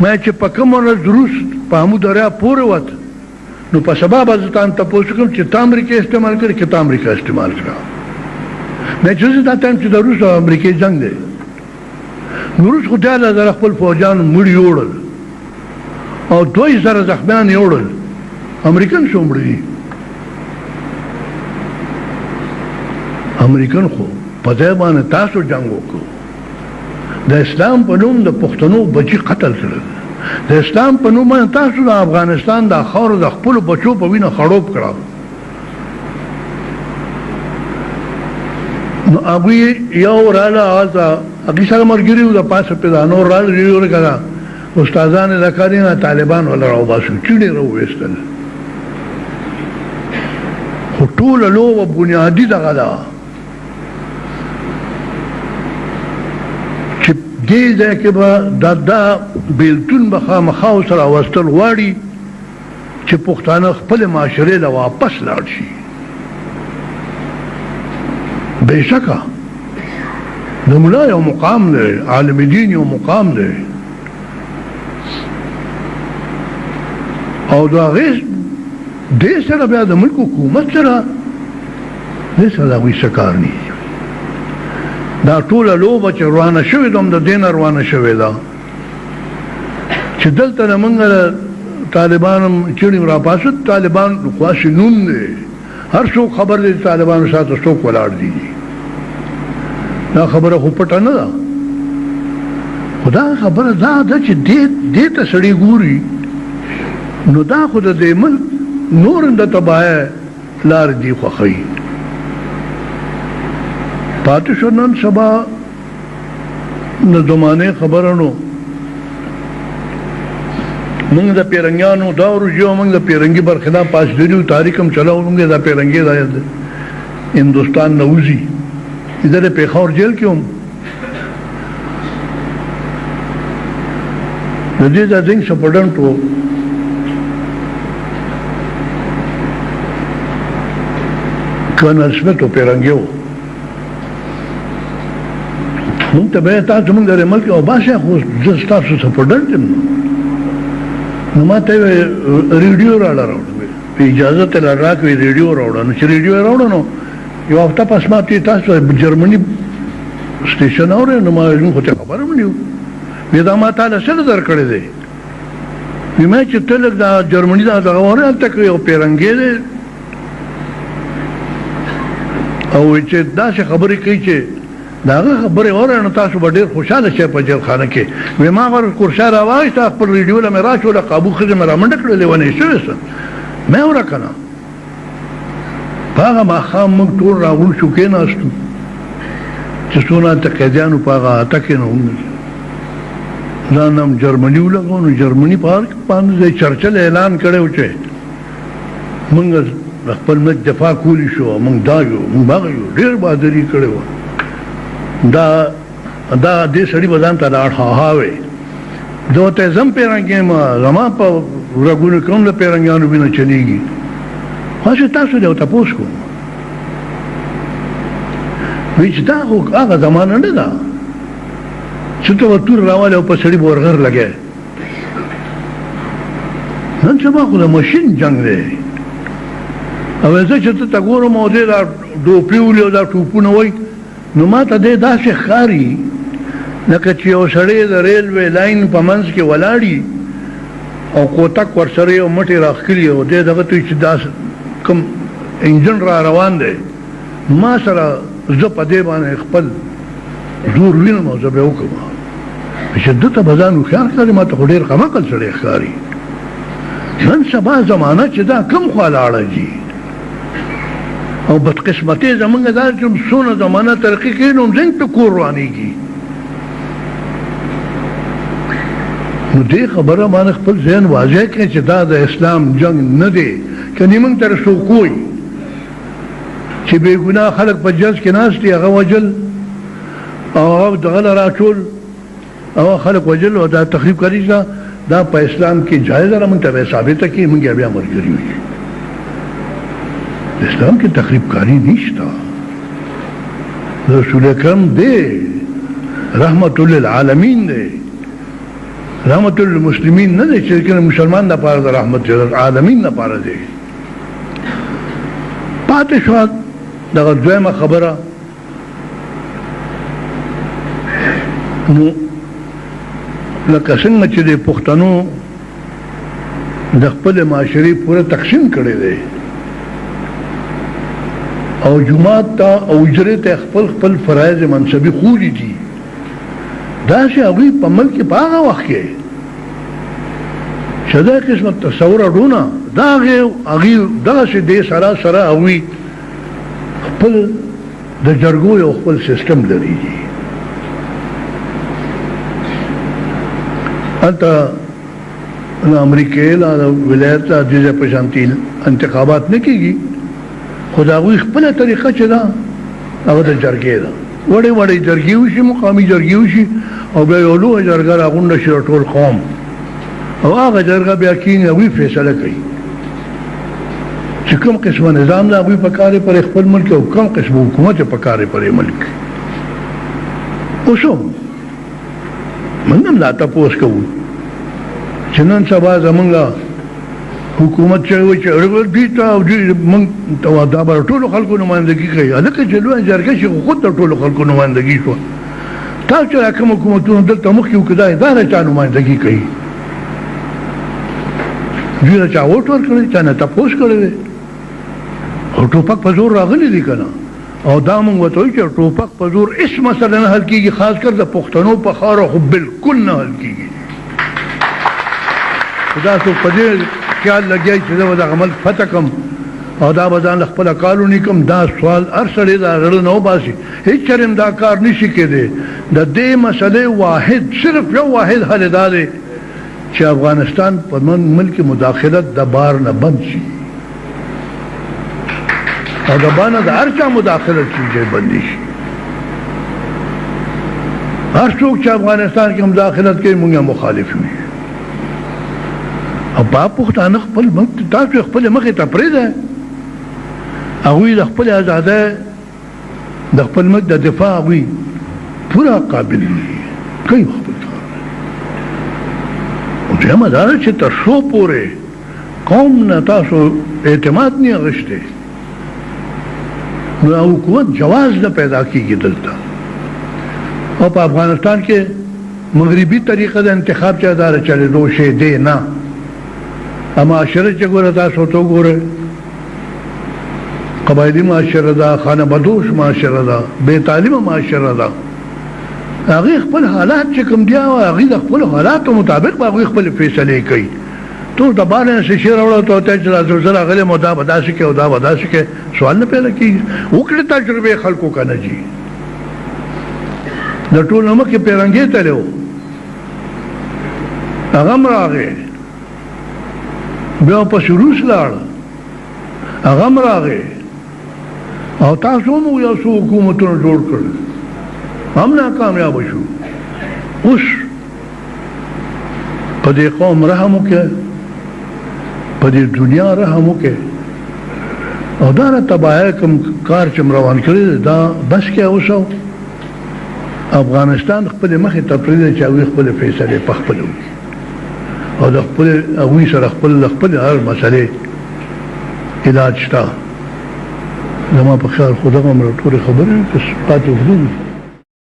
ما چې په کوم ورځ روس په امو دریا پورې وته نو په سبا به زه تاسو ته پوښتنه کوم چې تا امریکا استعمال کړي که تا امریکا استعمال کړه مې چې دا ټایم چې د روس او امریکا جنگ دی نو روس خو د خپل فوجان مړي وړل او 2000 زخمیان یې وړل امریکن شو مړي امریکن خو په ځای باندې تاسو جنگ وکړو د اسلام په نوم د پښتنو بچي قتل کړل د اسلام په نوم باندې تاسو د افغانستان د خاورو د خپل بچو په وینه خړوب کړل نو هغه یو رااله هغه سره مرګري د پاسه په نور رااله یو کړه استادان د کارینه طالبان ولا راو باسو چړي راو وستل خو ټول لو بنیادی دغه دا چې دې ځکه به دا بیلتون به خامخا سره واستل غواړي چې پښتانه خپل معاشره له واپس لاړ شي بشکه د مولا یو مقام دی عالم دین یو مقام دی او دا غیز دې سره بیا د ملک حکومت سره دې سره وي سکار نه دا ټول لوبه چې روانه شوې دوم د دین روانه شوې ده چې دلته موږ طالبان چې را پاسو طالبان خاص نوم دی هر څوک خبر دی طالبان سره څوک ولاړ دي دا خبره خو پټه نه ده خدا خبره دا ده چې دې ته سړی ګوري نو دا خو د دې ملک نور د تباہ لار دی خوخی پاتې شو نن سبا د زمانه خبرانو موږ د پیرنګانو دا ورجو موږ د پیرنګي برخلاف پاس دیو تاریخ هم چلاو موږ د پیرنګي د هندستان نوزي ادھر پیښور جیل کې هم د دې د دین سپورټنټ وو کرنل سمیت و پیرنګي وو مونږ ته به تاسو مونږ د ملک او باشه خو د تاسو سپورټنټ نو ماته ریډیو راوړل په اجازه ته راکوي ریډیو راوړل نو چې ریډیو راوړل نو یو هفته پس ماته تاسو جرمني سټیشن اورې نو ما یې خو ته خبره مونږ وی دا ما تعالی سره درکړې دی وی ما چې تلک دا جرمني دا غوړل تک یو پیرنګي دی او چې دا څه خبرې کوي چې دا خبرې اورنه تاسو به ډېر خوشاله شئ په جیل خانه کې وې ما ور کورشا راوایست خپل ریډیو له میراث ولا قابو خزه مې رامنډ کړلې ونه شوسه مې ورکنه هغه ما خام موږ ټول راغون شو کې ناستو چې څونه تقیدانو پاغه تکینو ځانم جرمني ولګونو جرمني پارک باندې چرچل اعلان کړو چې موږ خپل ملک دفاع کولی شو موږ دا یو موږ باغ یو ډېر بہادری کړو دا دې سړي بدن ته لاړ هاوي دوته زم پیرانګې ما زما په رګونو کوم له پیرانګانو بینه چلیږي خاصه تاسو له تاسو کو وچدا هغه زمانه نه ده چې ته ورتور راواله په سړي ورغر لګي نن چې ما خو د ماشين جنگ دی او زه چې ته ګورم او دې دا ډوپیولو دا ټوپونه وای نو ما ته دې داسې ښکاري لکه چې یو سړی د ریلوې لاین په منځ کې ولاړي او کوتک ورسره یو مټې راښکلي او دې دغه ته چې داس کوم انجن را روان دی ما سره زه په دې باندې خپل زور وینم او زه به وکړم چې دته به ځان هوښیار کړي ما ته خو ډېر کمعقل سړی ښکاري نن سبا زمانه چې دا کم خوا لاړه جي او بدقسمتي زمونږ دا چې څونه زمانه ترقي کوي نو زنګ په کور روانېږي نو دې خبره باندې خپل ذهن واضح کړي چې دا د اسلام جنگ نه دی کني موږ تر څو کوی چې بے ګناه خلک په جز کې ناس دي هغه وجل او دغه راټول او خلک وجل او دا تخریب کوي دا په اسلام کې جایز را موږ ته ثابته کې موږ بیا مرګري وي اسلام کې تخریب کاری نشته رسول اکرم دی رحمت للعالمین دی رحمت للمسلمین نه دی چې کنه مسلمان د پاره د رحمت العالمین نه پاره دی پاتې شو دغه دویمه خبره نو لکه څنګه چې د پښتنو د خپل معاشري پوره تقسیم کړی دی او جماعت ته او اجرې ته خپل فرایض منصبي خولي دي دا چې هغوی په ملک په هغه وخت کې چې دا قسمت تصور اډونه دا هغوی دغسې دې سره هغوی خپل د جرګو یو خپل سیستم لري هلته د امریکې د ولایت د دې په شانتي انتخابات نه کېږي خو د هغوی خپله طریقه چې ده هغه د جرګې ده وړې وړې جرګې وشي مقامي جرګې وشي او بیا یو لویه جرګه راغونډه شي ټول قوم او هغه جرګه بیا کېني هغوی فیصله کوي چې کوم قسمه نظام ده هغوی په کار پر خپل ملک او کوم قسمه حکومت په کار پر ملک اوس موږ هم لا تپوس کوو چې نن سبا زمونږ حکومت چې وایي چې دوی ته او دوی موږ ته دا به ټولو خلکو نمایندګي کوي هلکه چې لویه جرګه شي خو خود د ټولو خلکو نمایندګي شوه تاسو چې را کوم حکومتونه دلته مخکې وکړه دا د چا نمایندګي کوي دوی د چا ووټ ورکړی چا نه تپوس کړی دی او ټوپک په زور راغلی دی که نه او دا موږ ورته وایو چې ټوپک په زور هېڅ مسله نه حل کېږي خاص کر د پښتنو په خاوره خو بلکل نه حل کېږي دا څوک په دې خیال لګیا چې زه به دغه ملک فتح کړم او دا به ځان له خپله کالوني کړم دا سوال هر سړی دا زړه نه وباسي هېڅ چېرې هم دا کار نشي کېدی د دې مسلې واحد صرف یو واحد حل دا دی چې افغانستان په ملک مداخلت د بار نه بند شي او د بار نه د هر چا مداخلت شي بندي شي هر څوک چې افغانستان کې مداخلت کوي موږ مخالف یو او با پښتانه خپل ملک تاسو خپل مخې ته پرېږده هغوی د خپل ازادۍ د خپل ملک د دفاع هغوی پوره قابل دي کوي خپل کار او دویمه دا ده چې تر څو پورې قوم نه تاسو اعتماد نه اخیستی نو حکومت جواز نه پیدا کېږي دلته او په افغانستان کې مغربي طریقه د انتخاب چې دا چلېدو شی دی نه معاشره چې ګوره تاسو ته وګورئ قبایلي معاشره ده خانه بدوش معاشره ده بې تعلیمه معاشره ده هغوی خپل حالات چې کوم دي هغوی د خپلو حالاتو مطابق به هغوی خپلې فیصلې کوي ټول د بار نه شیشې راوړه ته ورته چې راځو زه راغلی یم او دا به داسې کوي او دا به داسې کوي سوال نه پیدا کېږي وکړې تجربې خلکو که نه جي د ټول نه مخکې پیرنګې تللی و هغه هم راغی بیا پسې روس لاړ هغه هم راغی او تاسو هم یو څو حکومتونه جوړ کړل هم ناکامیابه شو اوس په دې قوم رحم وکړه په دې دنیا رحم وکړه او دا نه تباهی کوم کار چې روان کړی دا بس کې اوس افغانستان خپل مخې ته پرېږدي چې هغوی خپلې فیصلې په خپله وکړي او د خپل هغوی سره خپل هر مسلې علاج شته زما په خیال خو دغه ټولې خبرې پاتې وګړي